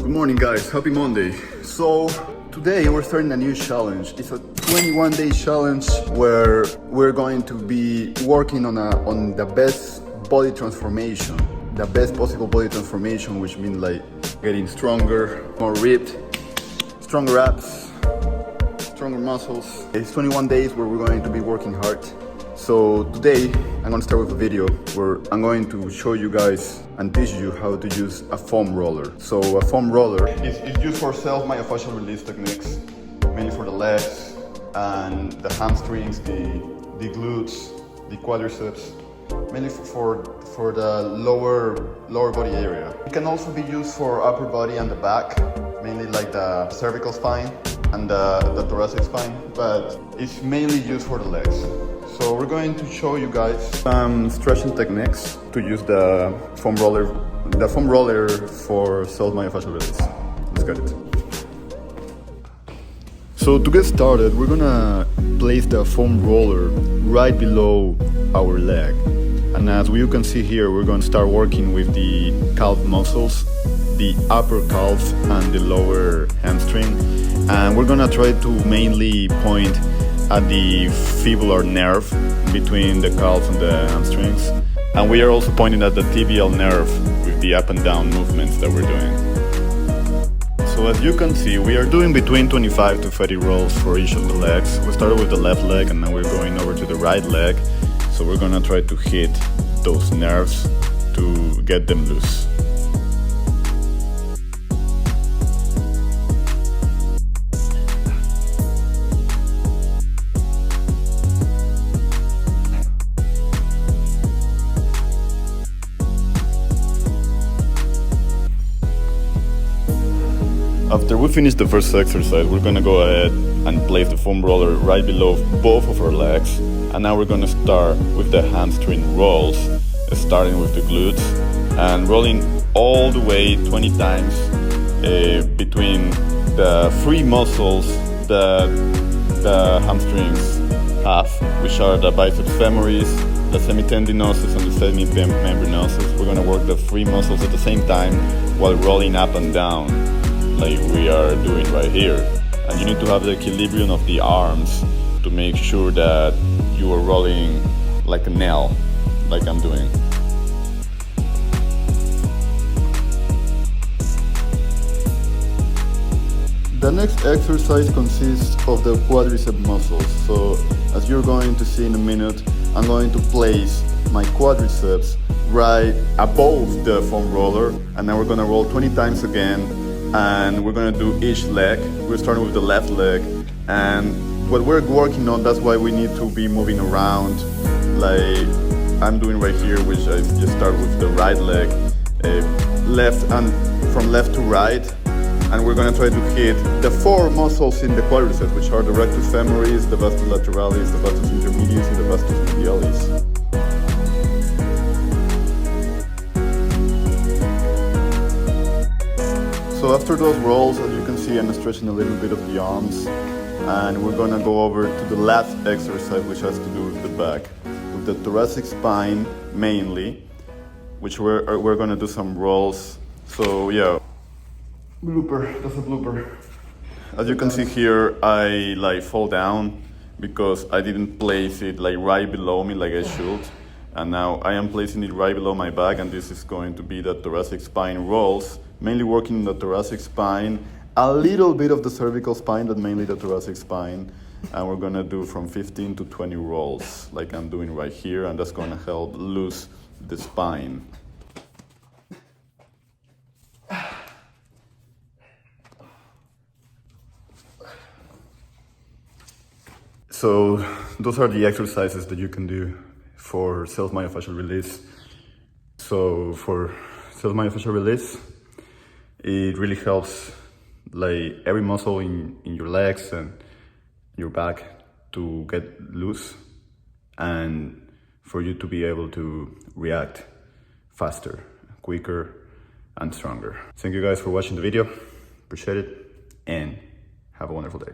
Good morning guys, happy Monday. So today we're starting a new challenge. It's a 21-day challenge where we're going to be working on the best body transformation, the best possible body transformation, which means like getting stronger, more ripped, stronger abs, stronger muscles. It's 21 days where we're going to be working hard. So today I'm going to start with a video where I'm going to show you guys and teach you how to use a foam roller. So a foam roller is used for self-myofascial release techniques, mainly for the legs and the hamstrings, the glutes, the quadriceps, mainly for the lower body area. It can also be used for upper body and the back, mainly like the cervical spine and the thoracic spine, but it's mainly used for the legs. So we're going to show you guys some stretching techniques to use the foam roller for self-myofascial release. Let's get it. So to get started, we're gonna place the foam roller right below our leg. And as you can see here, we're going to start working with the calf muscles, the upper calf and the lower hamstring. And we're gonna try to mainly point at the fibular nerve between the calves and the hamstrings. And we are also pointing at the tibial nerve with the up and down movements that we're doing. So as you can see, we are doing between 25 to 30 rolls for each of the legs. We started with the left leg and now we're going over to the right leg. So we're gonna try to hit those nerves to get them loose. After we finish the first exercise, we're gonna go ahead and place the foam roller right below both of our legs. And now we're gonna start with the hamstring rolls, starting with the glutes and rolling all the way 20 times between the three muscles that the hamstrings have, which are the biceps femoris, the semitendinosus and the semimembranosus. We're gonna work the three muscles at the same time while rolling up and down, like we are doing right here. And you need to have the equilibrium of the arms to make sure that you are rolling like a nail, like I'm doing. The next exercise consists of the quadricep muscles. So as you're going to see in a minute, I'm going to place my quadriceps right above the foam roller, and then we're gonna roll 20 times again. And we're gonna do each leg. We're starting with the left leg, and what we're working on, that's why we need to be moving around like I'm doing right here, which I just start with the right leg, left and from left to right, and we're gonna try to hit the four muscles in the quadriceps, which are the rectus femoris, the vastus lateralis, the vastus intermedius, and the vastus medialis. So after those rolls, as you can see, I'm stretching a little bit of the arms, and we're gonna go over to the last exercise, which has to do with the back, with the thoracic spine mainly, which we're gonna do some rolls. So yeah, blooper, that's a blooper. As you can see here, I like fall down because I didn't place it like right below me like I should. And now I am placing it right below my back, and this is going to be the thoracic spine rolls, mainly working the thoracic spine, a little bit of the cervical spine, but mainly the thoracic spine. And we're gonna do from 15 to 20 rolls, like I'm doing right here, and that's gonna help loose the spine. So those are the exercises that you can do for self-myofascial release. So for self-myofascial release, it really helps like every muscle in your legs and your back to get loose, and for you to be able to react faster, quicker, and stronger. Thank you guys for watching the video. Appreciate it, and have a wonderful day.